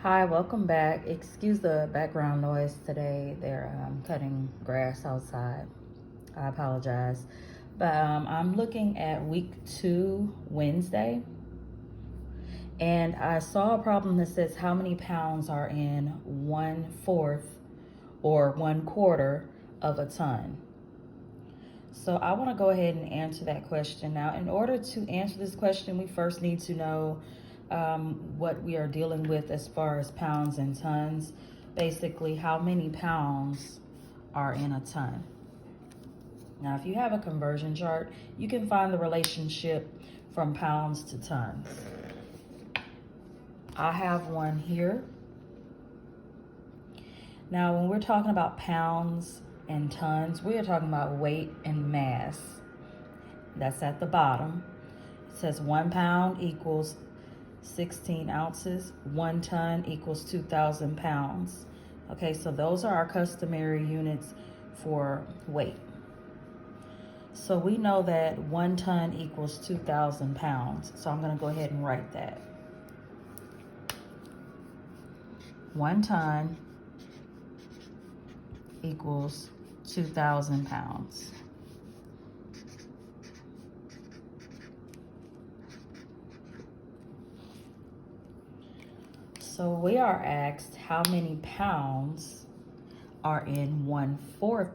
Hi, welcome back. Excuse the background noise today. They're cutting grass outside. I apologize. But I'm looking at week 2, Wednesday, and I saw a problem that says how many pounds are in 1/4 or 1/4 of a ton. So I want to go ahead and answer that question. Now, in order to answer this question, we first need to know what we are dealing with as far as pounds and tons. Basically, how many pounds are in a ton. Now, if you have a conversion chart, you can find the relationship from pounds to tons. I have one here. Now, when we're talking about pounds and tons, we are talking about weight and mass. That's at the bottom. It says 1 pound equals 16 ounces. 1 ton equals 2,000 pounds. Okay, so those are our customary units for weight. So we know that 1 ton equals 2,000 pounds. So I'm going to go ahead and write that. 1 ton equals 2,000 pounds. So we are asked how many pounds are in 1/4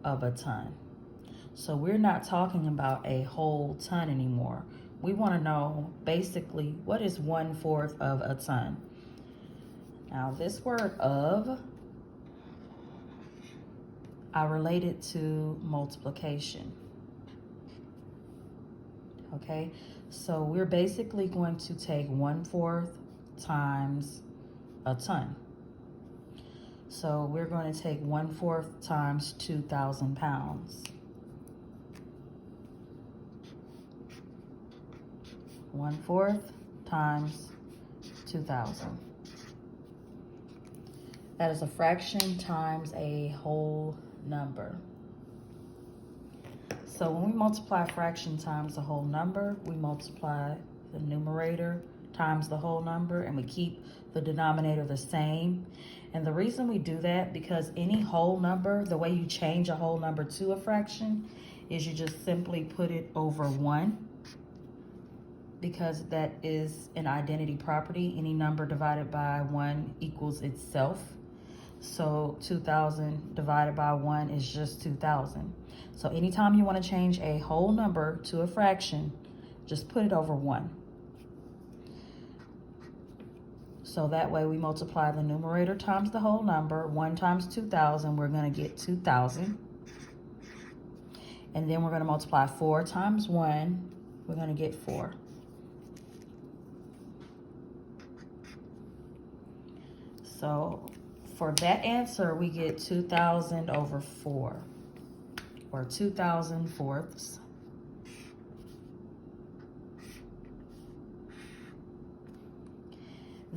of a ton. So we're not talking about a whole ton anymore. We want to know basically what is 1/4 of a ton. Now this word of, I relate it to multiplication. Okay, so we're basically going to take 1/4 times a ton. So we're going to take 1/4 times 2,000 pounds. 1/4 times 2,000. That is a fraction times a whole number. So when we multiply a fraction times the whole number, we multiply the numerator times the whole number, and we keep the denominator the same. And the reason we do that, because any whole number, the way you change a whole number to a fraction is you just simply put it over 1, because that is an identity property. Any number divided by 1 equals itself. So 2,000 divided by 1 is just 2,000. So anytime you want to change a whole number to a fraction, just put it over 1. So that way we multiply the numerator times the whole number. 1 times 2,000, we're going to get 2,000. And then we're going to multiply 4 times 1, we're going to get 4. So for that answer, we get 2,000 over 4, or 2,000 fourths.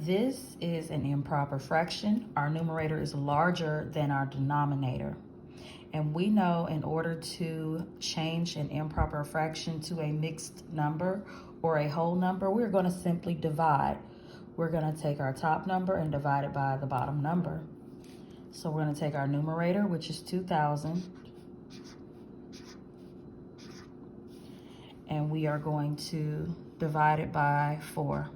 This is an improper fraction. Our numerator is larger than our denominator. And we know in order to change an improper fraction to a mixed number or a whole number, we're going to simply divide. We're going to take our top number and divide it by the bottom number. So we're going to take our numerator, which is 2,000, and we are going to divide it by 4.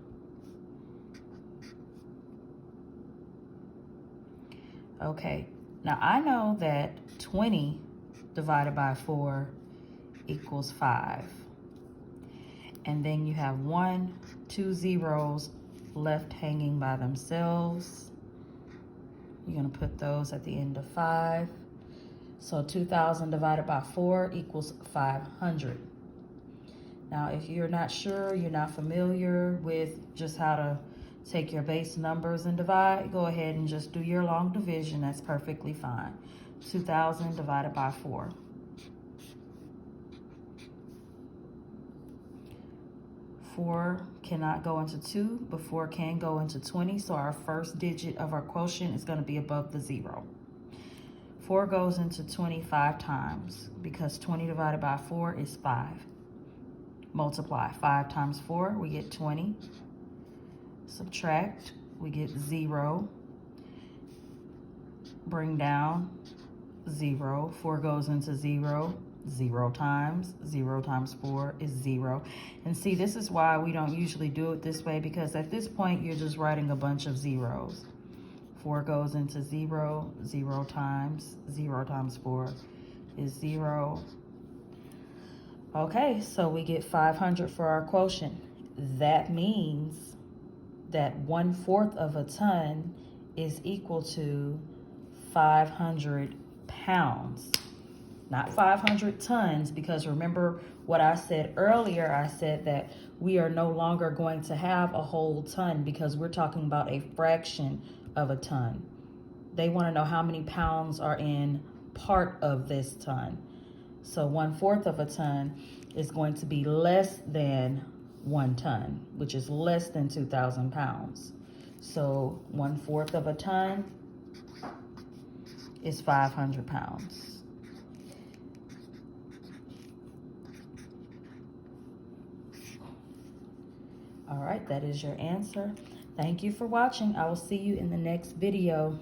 Okay, now I know that 20 divided by 4 equals 5. And then you have 2 zeros left hanging by themselves. You're going to put those at the end of 5. So 2,000 divided by 4 equals 500. Now, if you're not sure, you're not familiar with just how to take your base numbers and divide, go ahead and just do your long division. That's perfectly fine. 2,000 divided by 4. 4 cannot go into 2, but 4 can go into 20. So our first digit of our quotient is going to be above the 0. 4 goes into 25 times, because 20 divided by 4 is 5. Multiply 5 times 4, we get 20. Subtract, we get 0. Bring down 0. 4 goes into 0. 0 times 4 is 0. And see, this is why we don't usually do it this way, because at this point you're just writing a bunch of zeros. 4 goes into 0. 0 times 4 is 0. Okay, so we get 500 for our quotient. That means that 1/4 of a ton is equal to 500 pounds. Not 500 tons, because remember what I said earlier, I said that we are no longer going to have a whole ton because we're talking about a fraction of a ton. They want to know how many pounds are in part of this ton. So 1/4 of a ton is going to be less than 1 ton, which is less than 2,000 pounds. So 1/4 of a ton is 500 pounds. All right, that is your answer. Thank you for watching. I will see you in the next video.